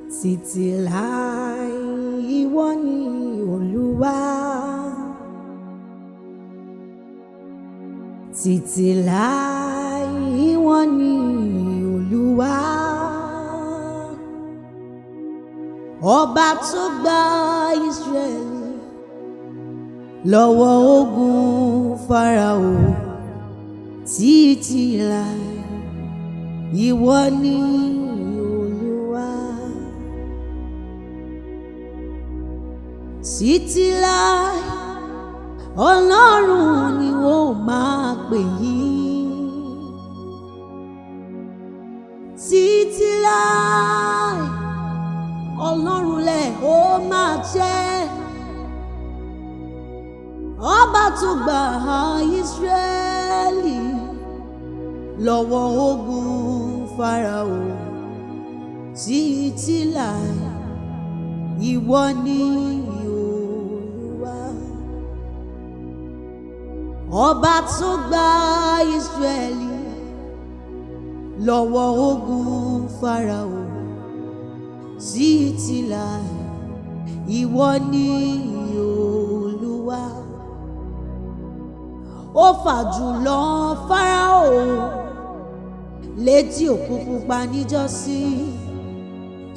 títí láì ìwọ ni Olúwa. Títí láì ìwọ ni Olúwa. Ọba tó gba Ísírẹ́lì lọ́wọ́ ogun Fáráò. Títí láì ìwọ ni Olúwa. Títí láì Ọlọ́run ni wọ́n máa pè yín. Títí láì Ọlọ́run lẹ̀ ó máa jẹ́. Ọba tó gba Ísírẹ́lì lọ́wọ́ ogun Fáráò. Títí láì ìwọ ni Olúwa. Ọba tó gba Ísírẹ́lì lọ́wọ́ ogun Fáráò. Títí láì ìwọ ni Olúwa. Ó fà jùlọ Fáráò létí òkun pupa níjọ́sí.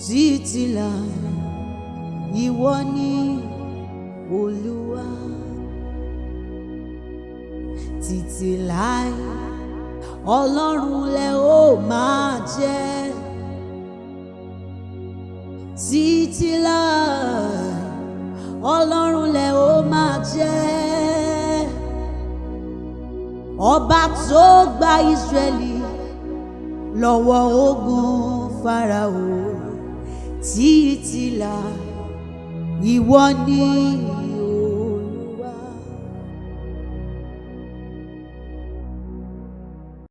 Títí láì ìwọ ni Olúwa. Títí láì Ọlọ́run lẹ ó máa jẹ́. Títí láì Ọlọ́run lẹ ó máa jẹ́. Ọba tó gba Ísírẹ́lì lọ́wọ́ ogun Fáráò. Títí láì ìwọ ni